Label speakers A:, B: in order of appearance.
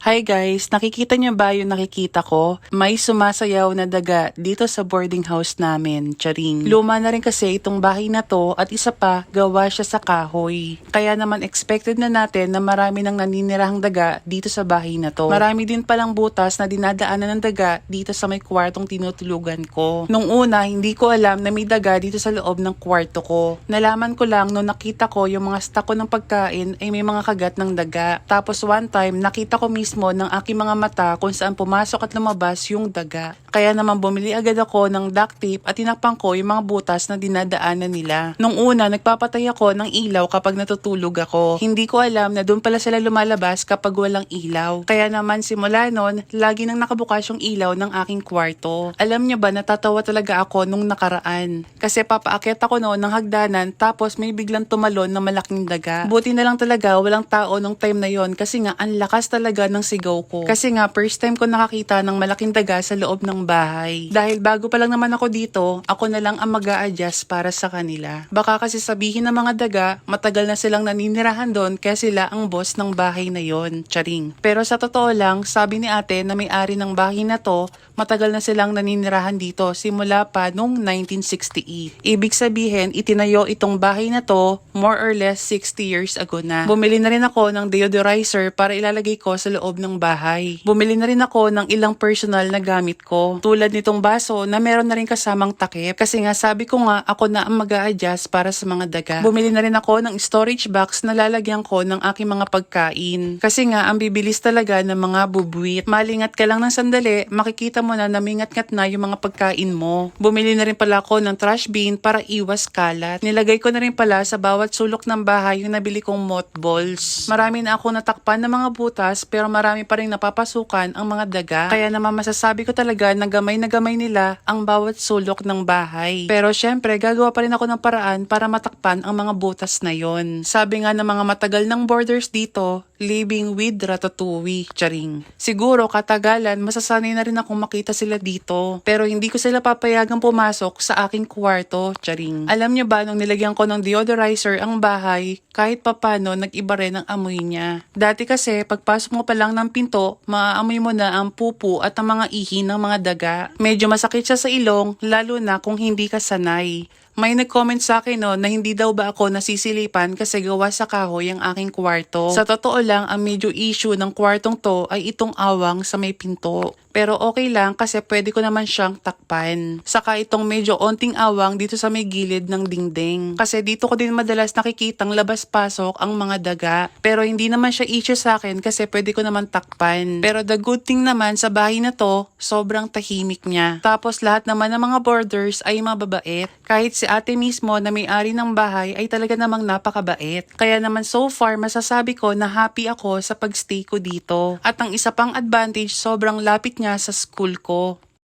A: Hi guys, nakikita niyo ba yung nakikita ko? May sumasayaw na daga dito sa boarding house namin, charing. Luma na rin kasi itong bahay na to at isa pa, gawa siya sa kahoy. Kaya naman expected na natin na marami nang naninirahang daga dito sa bahay na to. Marami din palang butas na dinadaanan ng daga dito sa may kwartong tinutulugan ko. Nung una, hindi ko alam na may daga dito sa loob ng kwarto ko. Nalaman ko lang nung nakita ko yung mga stock ko ng pagkain ay may mga kagat ng daga. Tapos one time, nakita ko mismo ng aking mga mata kung saan pumasok at lumabas yung daga. Kaya naman bumili agad ako ng duct tape at tinakpan ko yung mga butas na dinadaanan nila. Nung una, nagpapatay ako ng ilaw kapag natutulog ako. Hindi ko alam na doon pala sila lumalabas kapag walang ilaw. Kaya naman simula noon, lagi nang nakabukas yung ilaw ng aking kwarto. Alam niyo ba, natatawa talaga ako nung nakaraan. Kasi papaakyat ako noon ng hagdanan tapos may biglang tumalon na malaking daga. Buti na lang talaga walang tao nung time na yon kasi nga ang lakas talaga ng sigaw ko. Kasi nga first time ko nakakita ng malaking daga sa loob ng bahay. Dahil bago pa lang naman ako dito, ako na lang ang mag-a-adjust para sa kanila. Baka kasi sabihin ng mga daga, matagal na silang naninirahan doon kaya sila ang boss ng bahay na yon, charing. Pero sa totoo lang, sabi ni ate na may-ari ng bahay na to, matagal na silang naninirahan dito simula pa nung 1968. Ibig sabihin, itinayo itong bahay na to more or less 60 years ago na. Bumili na rin ako ng deodorizer para ilalagay ko sa loob ng bahay. Bumili na rin ako ng ilang personal na gamit ko. Tulad nitong baso na meron na rin kasamang takip. Kasi nga sabi ko nga ako na ang mag-a-adjust para sa mga daga. Bumili na rin ako ng storage box na lalagyan ko ng aking mga pagkain. Kasi nga ang bibilis talaga ng mga bubuwit. Malingat ka lang ng sandali, makikita mo na namingat-ngat na yung mga pagkain mo. Bumili na rin pala ako ng trash bin para iwas kalat. Nilagay ko na rin pala sa bawat sulok ng bahay yung nabili kong mothballs. Marami na ako natakpan ng mga butas pero marami pa rin napapasukan ang mga daga. Kaya naman masasabi ko talaga na gamay nila ang bawat sulok ng bahay. Pero syempre gagawa pa rin ako ng paraan para matakpan ang mga butas na yon. Sabi nga ng mga matagal ng boarders dito, living with ratatouille, charing. Siguro katagalan masasanay na rin akong makita sila dito. Pero hindi ko sila papayagang pumasok sa aking kwarto, charing. Alam nyo ba nung nilagyan ko ng deodorizer ang bahay, kahit papano nag-iba rin ang amoy niya. Dati kasi pagpasok mo pa lang ng pinto, maaamoy mo na ang pupu at ang mga ihi ng mga daga. Medyo masakit siya sa ilong, lalo na kung hindi ka sanay. May nag-comment sa akin na hindi daw ba ako nasisilipan kasi gawa sa kahoy ang aking kwarto. Sa totoo lang, ang medyo issue ng kwartong to ay itong awang sa may pinto. Pero okay lang kasi pwede ko naman siyang takpan. Saka itong medyo onting awang dito sa may gilid ng dingding. Kasi dito ko din madalas nakikitang labas-pasok ang mga daga. Pero hindi naman siya issue sa akin kasi pwede ko naman takpan. Pero the good thing naman sa bahay na to, sobrang tahimik niya. Tapos lahat naman ng mga boarders ay mababait. Kahit si ate mismo na may-ari ng bahay ay talaga namang napakabait. Kaya naman so far masasabi ko na happy ako sa pagstay ko dito. At ang isa pang advantage, sobrang lapit niya sa school ko.